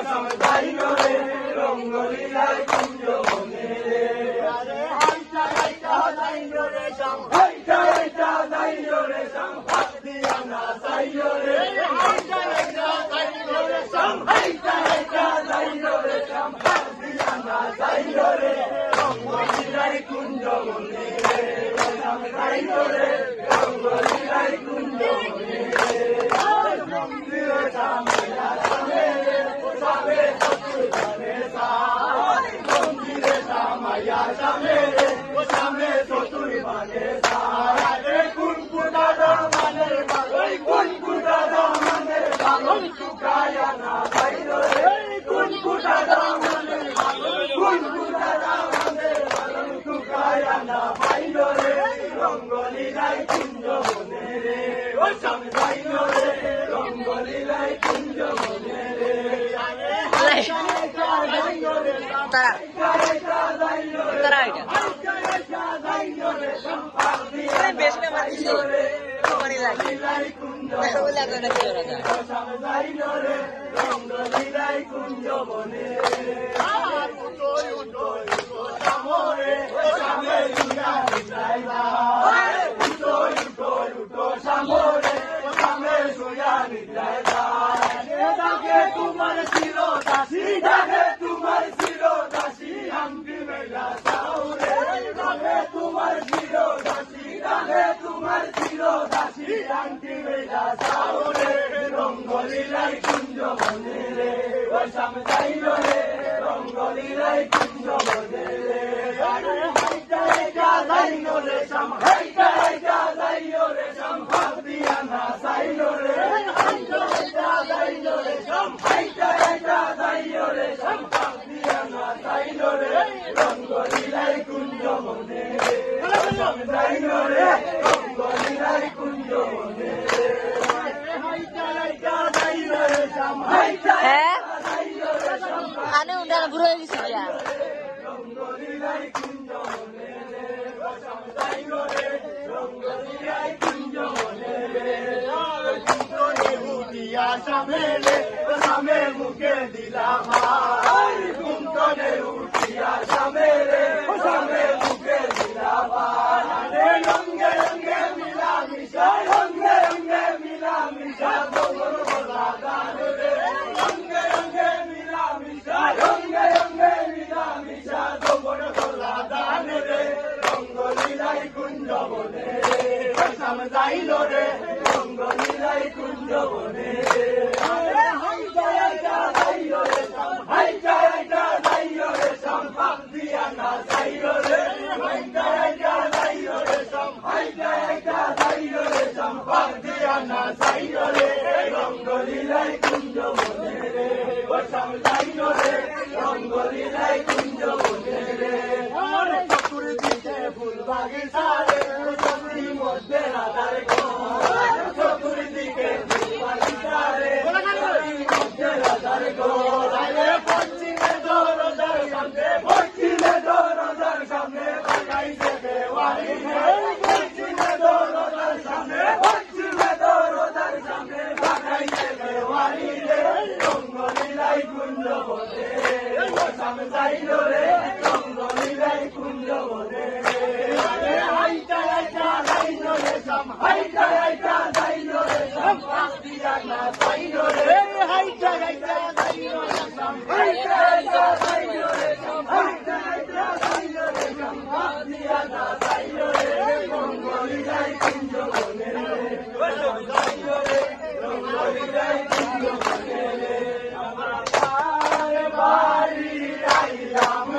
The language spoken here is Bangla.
সামদাইনরে রঙ্গলীলাই কুঞ্জ বনে রে হাইটা হাইটা যাইনরে শাম হাইটা হাইটা যাইনরে শাম হাত দিয়া না যাইনরে হাইটা হাইটা যাইনরে শাম হাইটা হাইটা যাইনরে শাম হাত দিয়া না যাইনরে রঙ্গলীলাই কুঞ্জ বনে রে সামদাইনরে রঙ্গলীলাই কুঞ্জ বনে রে মন্দির সাময়া সামে সামে সতুর বনে সা মন্দিরে সাময়া সামে সামে সতুর বনে সা রে কুনকুটা রহমানের বালই কুনকুটা রহমানের বালই চুকায়া না বাইরে রে কুনকুটা রহমানের বালই কুনকুটা রহমানের বালই চুকায়া না বাইরে রে রঙ্গলীলাই কুঞ্জ বনে রে ও সামদাইনো রে রঙ্গলীলাই কুঞ্জ বনে রে তারা বেশ না মারছে মানে লাগে লাগে না কি ওরা সামদাইনো রে রঙ্গলীলাই কুঞ্জ বনে রে উঠোই উঠোই সামরে সামে দুনিয়া নিতাইলা উঠোই উঠোই উঠো সামরে সামে সুয়া নিতাইলা ডাকে তোমার চিরদাসী ডাকে তোমার চিরদাসী আংটি মেলা সাউরে ডাকে তোমার চিরদাসী ডাকে তোমার চিরদাসী আংটি মেলা সাউরে রঙ্গলীলাই কুঞ্জ বনে রে ও সামদাইনো রে রঙ্গলীলাই কুঞ্জ বনে রে হাইটা হাইটা যাইনো রে শাম হাইটা হাইটা যাইনো রে শাম হাত দিয়া না যাইনো রে হাইটা হাইটা যাইনো রে শাম হাইটা হাইটা যাইনো রে শাম হাত দিয়া না যাইনো রে রঙ্গলীলাই কুঞ্জ বনে রে সামদাইনো রে রঙ্গলীলাই কুঞ্জ বনে রে হাইটা হাইটা যাইনো রে শাম হাইটা হ্যাঁ আনে উন্ডানা বুড়ো হয়ে গেছে যা রঙ্গলীলাই কুঞ্জ বনে রে সামদাইনো রে রঙ্গলীলাই কুঞ্জ বনে রে কুঞ্জে উঠিয়া সামেলে সামে মুখে দিলা ভাই কুঞ্জে উঠিয়া সামেলে সামে মুখে দিলা ভাই রঙ্গে রঙ্গে মিলা মিশা রঙ্গে রঙ্গে মিলা মিশা গোবর বলা গান রে রঙ্গে রঙ্গে মিলা মিশা রঙ্গে রঙ্গে মিলা মিশা গোবর বলা গান রে রঙ্গলীলাই কুঞ্জ বনে রে সামদাইনো রে রঙ্গলীলাই কুঞ্জ বনে রে হাইটা হাইটা যাইও রে শাম হাইটা হাইটা যাইও রে শাম পাক দিয়া না যাইও রে হাইটা হাইটা যাইও রে শাম হাইটা হাইটা যাইও রে শাম পাক দিয়া না যাইও রে রঙ্গলীলাই কুঞ্জ বনে রে ও সামদাইনো রে রঙ্গলীলাই কুঞ্জ বনে রে আরে চতুর দিকে ফুল বাগিচা রে চতুরি মধ্যে রাধার ঘর চতুর দিকে ফুল বাগিচা রে চতুরি মধ্যে রাধার ঘর আরে পশ্চিমে দরজার সামনে পশ্চিমে দরজার সামনে লাগাইছে দেওয়ারি রে পশ্চিমে দরজার সামনে পশ্চিমে দরজার সামনে লাগাইছে দেওয়ারি রে রঙ্গলীলাই কুঞ্জ বনে রে সামদাইনো রে রঙ্গলীলাই কুঞ্জ বনে রে আরে হাইটা হাইটা যাইনো রে শাম হাইটা হাইটা যাইনো রে শাম পাক দিয়া না যাইনো রে হাইটা হাইটা যাইনো রে শাম হাইটা হাইটা যাইনো রে শাম হাইটা হাইটা যাইনো রে শাম পাক দিয়া না যাইনো রে রঙ্গলীলাই কুঞ্জ বনে রে সামদাইনো রে রঙ্গলীলাই কুঞ্জ বনে রে